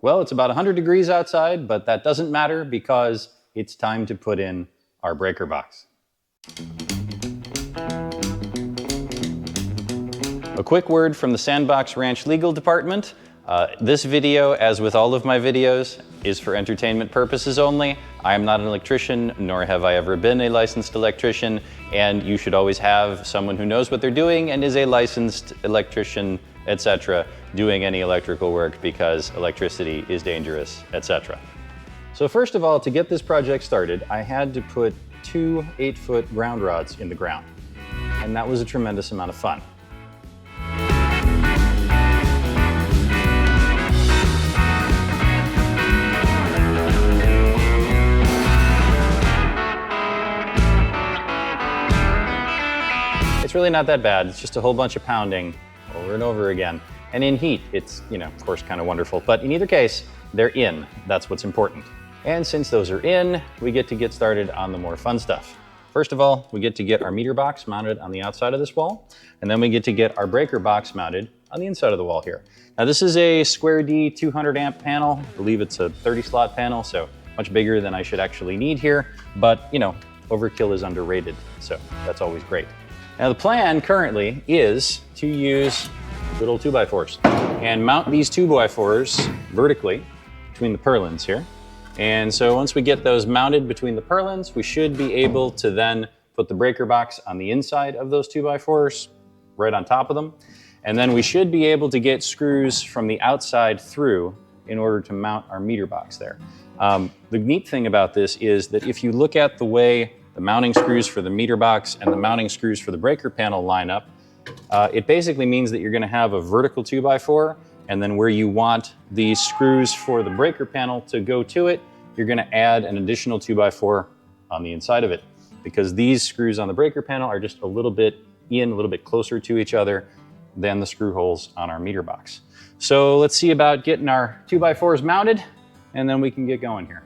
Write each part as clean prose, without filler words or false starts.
Well, it's about 100 degrees outside, but that doesn't matter because it's time to put in our breaker box. A quick word from the Sandbox Ranch Legal Department. This video, as with all of my videos, is for entertainment purposes only. I am not an electrician, nor have I ever been a licensed electrician, and you should always have someone who knows what they're doing and is a licensed electrician, etc., doing any electrical work because electricity is dangerous, etc. So first of all, to get this project started, I had to put 2 8-foot ground rods in the ground, and that was a tremendous amount of fun. It's really not that bad. It's just a whole bunch of pounding over and over again. And in heat, it's, of course, kind of wonderful. But in either case, they're in. That's what's important. And since those are in, we get started on the more fun stuff. First of all, we get to get our meter box mounted on the outside of this wall. And then we get to get our breaker box mounted on the inside of the wall here. Now, this is a Square D 200 amp panel. I believe it's a 30 slot panel, so much bigger than I should actually need here. But, overkill is underrated, so that's always great. Now the plan currently is to use little 2x4s and mount these 2x4s vertically between the purlins here. And so once we get those mounted between the purlins, we should be able to then put the breaker box on the inside of those 2x4s, right on top of them. And then we should be able to get screws from the outside through in order to mount our meter box there. The neat thing about this is that if you look at the way the mounting screws for the meter box and the mounting screws for the breaker panel line up, it basically means that you're going to have a vertical 2x4, and then where you want these screws for the breaker panel to go to it, you're going to add an additional 2x4 on the inside of it, because these screws on the breaker panel are just a little bit closer to each other than the screw holes on our meter box. So let's see about getting our 2x4s mounted, and then we can get going here.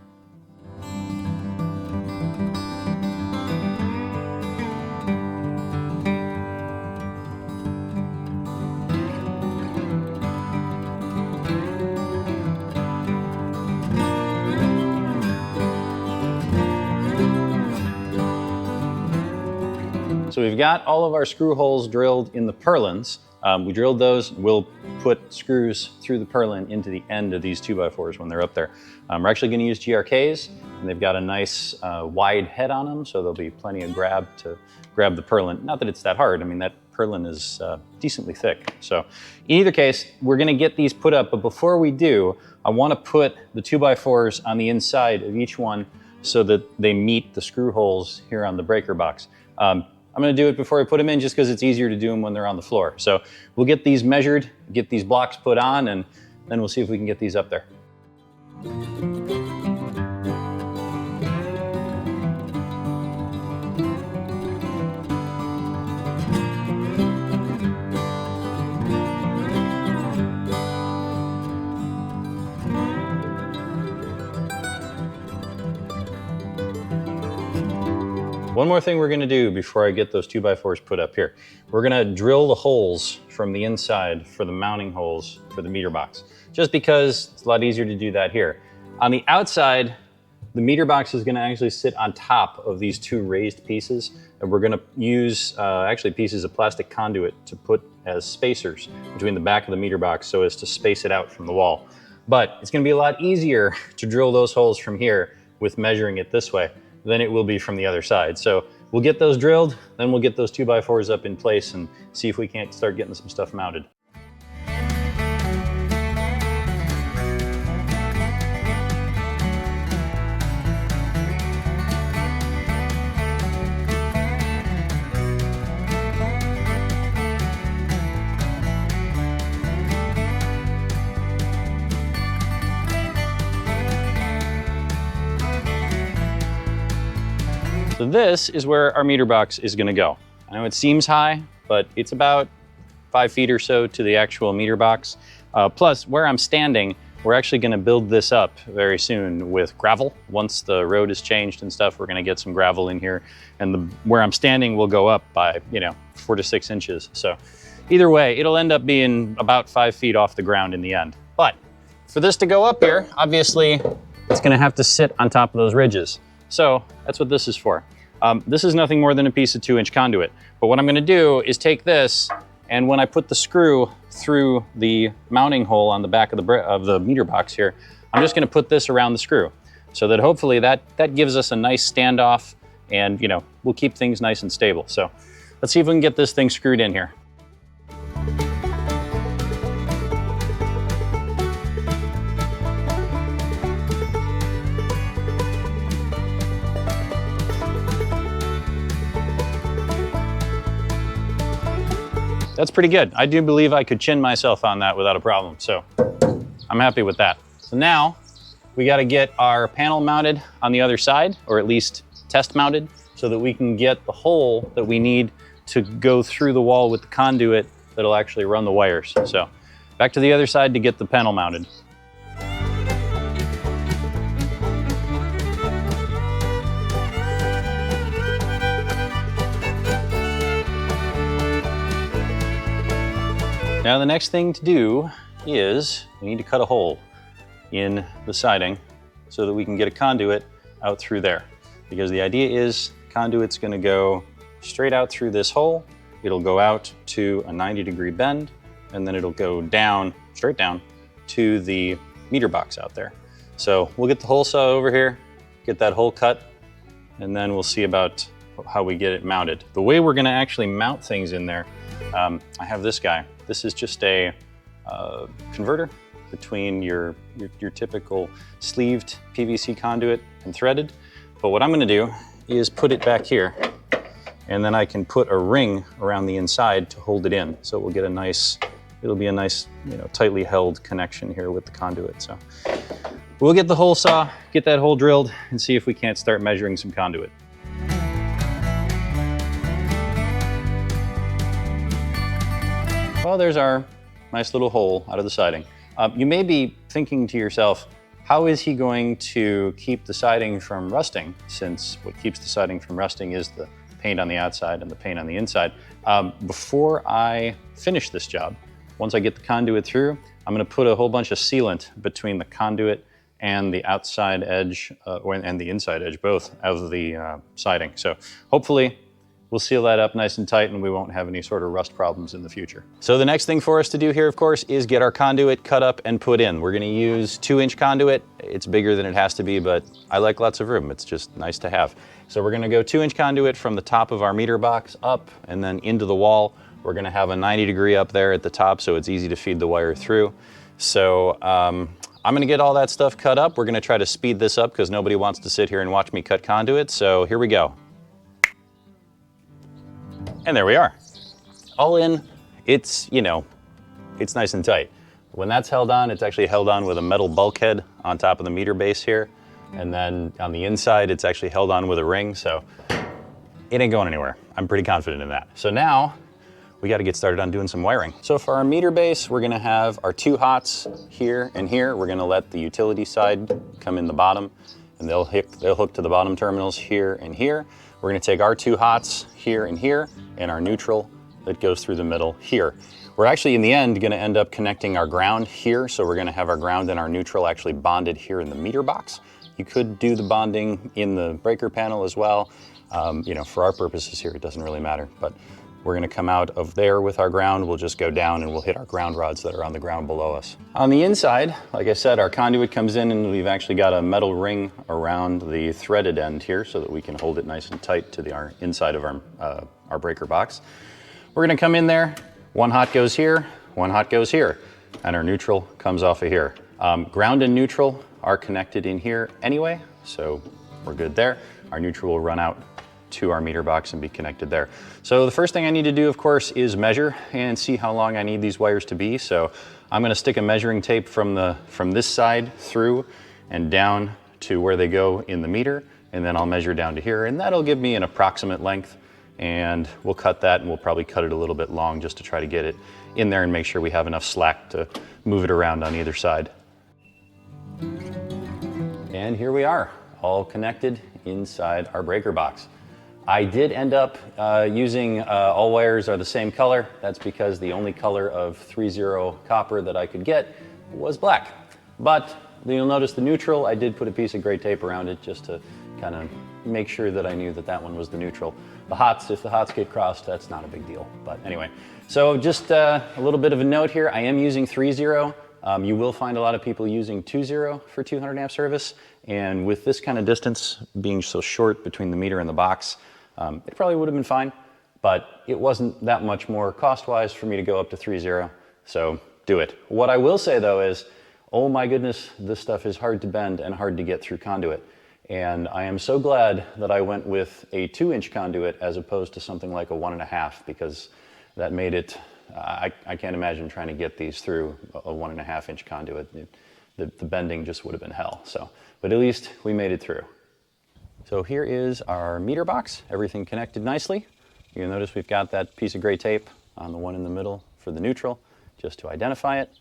So we've got all of our screw holes drilled in the purlins. We drilled those. We'll put screws through the purlin into the end of these 2x4s when they're up there. We're actually going to use GRKs, and they've got a nice wide head on them, so there'll be plenty of grab to grab the purlin. Not that it's that hard. I mean, that purlin is decently thick. So in either case, we're going to get these put up. But before we do, I want to put the 2x4s on the inside of each one so that they meet the screw holes here on the breaker box. I'm going to do it before I put them in just because it's easier to do them when they're on the floor. So we'll get these measured, get these blocks put on, and then we'll see if we can get these up there. One more thing we're going to do before I get those 2x4s put up here. We're going to drill the holes from the inside for the mounting holes for the meter box, just because it's a lot easier to do that here. On the outside, the meter box is going to actually sit on top of these 2 raised pieces, and we're going to use actually pieces of plastic conduit to put as spacers between the back of the meter box so as to space it out from the wall. But it's going to be a lot easier to drill those holes from here with measuring it this way than it will be from the other side. So we'll get those drilled, then we'll get those 2x4s up in place and see if we can't start getting some stuff mounted. So this is where our meter box is going to go. I know it seems high, but it's about 5 feet or so to the actual meter box. Plus, where I'm standing, we're actually going to build this up very soon with gravel. Once the road is changed and stuff, we're going to get some gravel in here, and where I'm standing will go up by 4 to 6 inches. So either way, it'll end up being about 5 feet off the ground in the end. But for this to go up here, obviously it's gonna have to sit on top of those ridges. So that's what this is for. This is nothing more than a piece of 2-inch conduit. But what I'm gonna do is take this, and when I put the screw through the mounting hole on the back of the meter box here, I'm just gonna put this around the screw so that hopefully that gives us a nice standoff, and we'll keep things nice and stable. So let's see if we can get this thing screwed in here. That's pretty good. I do believe I could chin myself on that without a problem, so I'm happy with that. So now we got to get our panel mounted on the other side, or at least test mounted, so that we can get the hole that we need to go through the wall with the conduit that'll actually run the wires. So back to the other side to get the panel mounted. Now the next thing to do is we need to cut a hole in the siding so that we can get a conduit out through there. Because the idea is conduit's gonna go straight out through this hole. It'll go out to a 90-degree bend, and then it'll go down, straight down to the meter box out there. So we'll get the hole saw over here, get that hole cut, and then we'll see about how we get it mounted. The way we're gonna actually mount things in there, I have this guy. This is just a converter between your typical sleeved PVC conduit and threaded. But what I'm gonna do is put it back here, and then I can put a ring around the inside to hold it in. So we'll get a nice, it'll be a nice, tightly held connection here with the conduit. So we'll get the hole saw, get that hole drilled, and see if we can't start measuring some conduit. Well, there's our nice little hole out of the siding. You may be thinking to yourself, how is he going to keep the siding from rusting, since what keeps the siding from rusting is the paint on the outside and the paint on the inside? Before I finish this job, once I get the conduit through, I'm gonna put a whole bunch of sealant between the conduit and the outside edge and the inside edge, both of the siding. So hopefully we'll seal that up nice and tight, and we won't have any sort of rust problems in the future. So the next thing for us to do here, of course, is get our conduit cut up and put in. We're gonna use 2-inch conduit. It's bigger than it has to be, but I like lots of room. It's just nice to have. So we're gonna go 2-inch conduit from the top of our meter box up and then into the wall. We're gonna have a 90-degree up there at the top, so it's easy to feed the wire through. So I'm gonna get all that stuff cut up. We're gonna try to speed this up because nobody wants to sit here and watch me cut conduit. So here we go. And there we are. All in, it's nice and tight. When that's held on, it's actually held on with a metal bulkhead on top of the meter base here. And then on the inside, it's actually held on with a ring, so it ain't going anywhere. I'm pretty confident in that. So now, we gotta get started on doing some wiring. So for our meter base, we're gonna have our 2 hots here and here. We're gonna let the utility side come in the bottom, and they'll hook to the bottom terminals here and here. We're gonna take our 2 hots here and here, and our neutral that goes through the middle here. We're actually in the end gonna end up connecting our ground here, so we're gonna have our ground and our neutral actually bonded here in the meter box. You could do the bonding in the breaker panel as well. For our purposes here, it doesn't really matter, but we're gonna come out of there with our ground. We'll just go down and we'll hit our ground rods that are on the ground below us. On the inside, like I said, our conduit comes in and we've actually got a metal ring around the threaded end here so that we can hold it nice and tight to our inside of our breaker box. We're gonna come in there, 1 hot goes here, 1 hot goes here, and our neutral comes off of here. Ground and neutral are connected in here anyway, so we're good there. Our neutral will run out to our meter box and be connected there. So the first thing I need to do, of course, is measure and see how long I need these wires to be. So I'm gonna stick a measuring tape from this side through and down to where they go in the meter, and then I'll measure down to here, and that'll give me an approximate length, and we'll cut that, and we'll probably cut it a little bit long just to try to get it in there and make sure we have enough slack to move it around on either side. And here we are, all connected inside our breaker box. I did end up using all wires are the same color. That's because the only color of 3-0 copper that I could get was black. But you'll notice the neutral, I did put a piece of gray tape around it just to kind of make sure that I knew that that one was the neutral. The hots, if the hots get crossed, that's not a big deal. But anyway, so just a little bit of a note here. I am using 3.0. You will find a lot of people using 2.0 for 200 amp service. And with this kind of distance being so short between the meter and the box, it probably would have been fine, but it wasn't that much more cost-wise for me to go up to 3.0, so do it. What I will say though is, oh my goodness, this stuff is hard to bend and hard to get through conduit. And I am so glad that I went with a 2-inch conduit as opposed to something like a 1.5, because that made it, I can't imagine trying to get these through a 1.5-inch conduit. The bending just would have been hell. So, but at least we made it through. So here is our meter box, everything connected nicely. You'll notice we've got that piece of gray tape on the one in the middle for the neutral, just to identify it.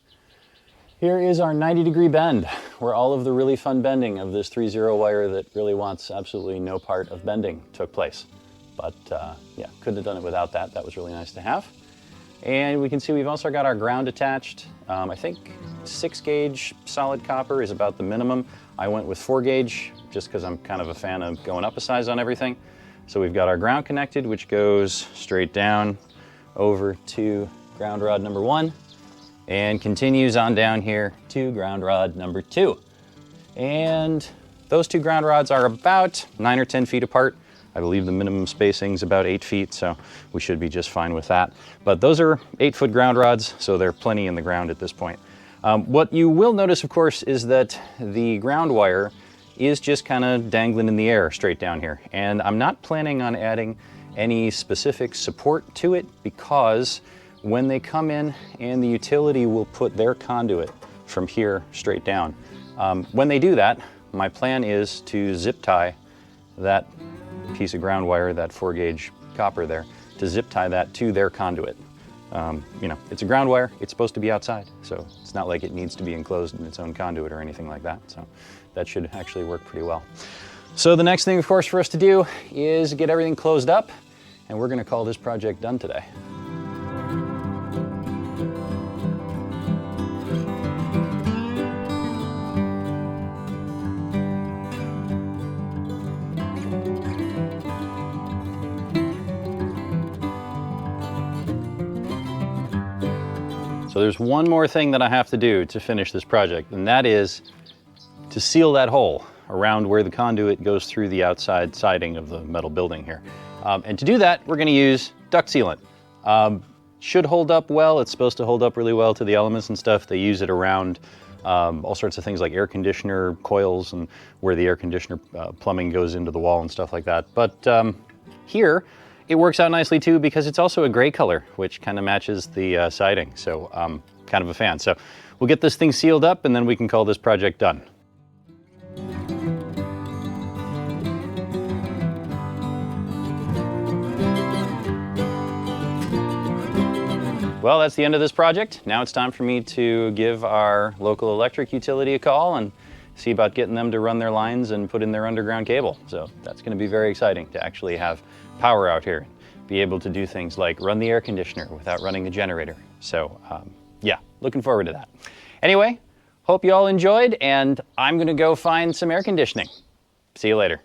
Here is our 90-degree bend, where all of the really fun bending of this 3.0 wire that really wants absolutely no part of bending took place. But yeah, couldn't have done it without that. That was really nice to have. And we can see we've also got our ground attached. I think 6-gauge solid copper is about the minimum. I went with 4-gauge just because I'm kind of a fan of going up a size on everything. So we've got our ground connected, which goes straight down over to ground rod number 1 and continues on down here to ground rod number 2. And those 2 ground rods are about 9 or 10 feet apart. I believe the minimum spacing is about 8 feet, so we should be just fine with that. But those are 8-foot ground rods, so they're plenty in the ground at this point. What you will notice, of course, is that the ground wire is just kind of dangling in the air straight down here. And I'm not planning on adding any specific support to it, because when they come in and the utility will put their conduit from here straight down, when they do that, my plan is to zip tie that piece of ground wire, that 4-gauge copper there, to zip tie that to their conduit. You know, it's a ground wire, it's supposed to be outside, so it's not like it needs to be enclosed in its own conduit or anything like that, so that should actually work pretty well. So the next thing, of course, for us to do is get everything closed up, and we're gonna call this project done today. So there's one more thing that I have to do to finish this project, and that is to seal that hole around where the conduit goes through the outside siding of the metal building here. And to do that, we're going to use duct sealant. Should hold up well. It's supposed to hold up really well to the elements and stuff. They use it around all sorts of things like air conditioner coils and where the air conditioner plumbing goes into the wall and stuff like that. But here, it works out nicely too, because it's also a gray color, which kind of matches the siding. So I'm kind of a fan. So we'll get this thing sealed up and then we can call this project done. Well, that's the end of this project. Now it's time for me to give our local electric utility a call and see about getting them to run their lines and put in their underground cable. So that's going to be very exciting to actually have power out here, be able to do things like run the air conditioner without running the generator. So yeah, looking forward to that. Anyway, hope you all enjoyed, and I'm going to go find some air conditioning. See you later.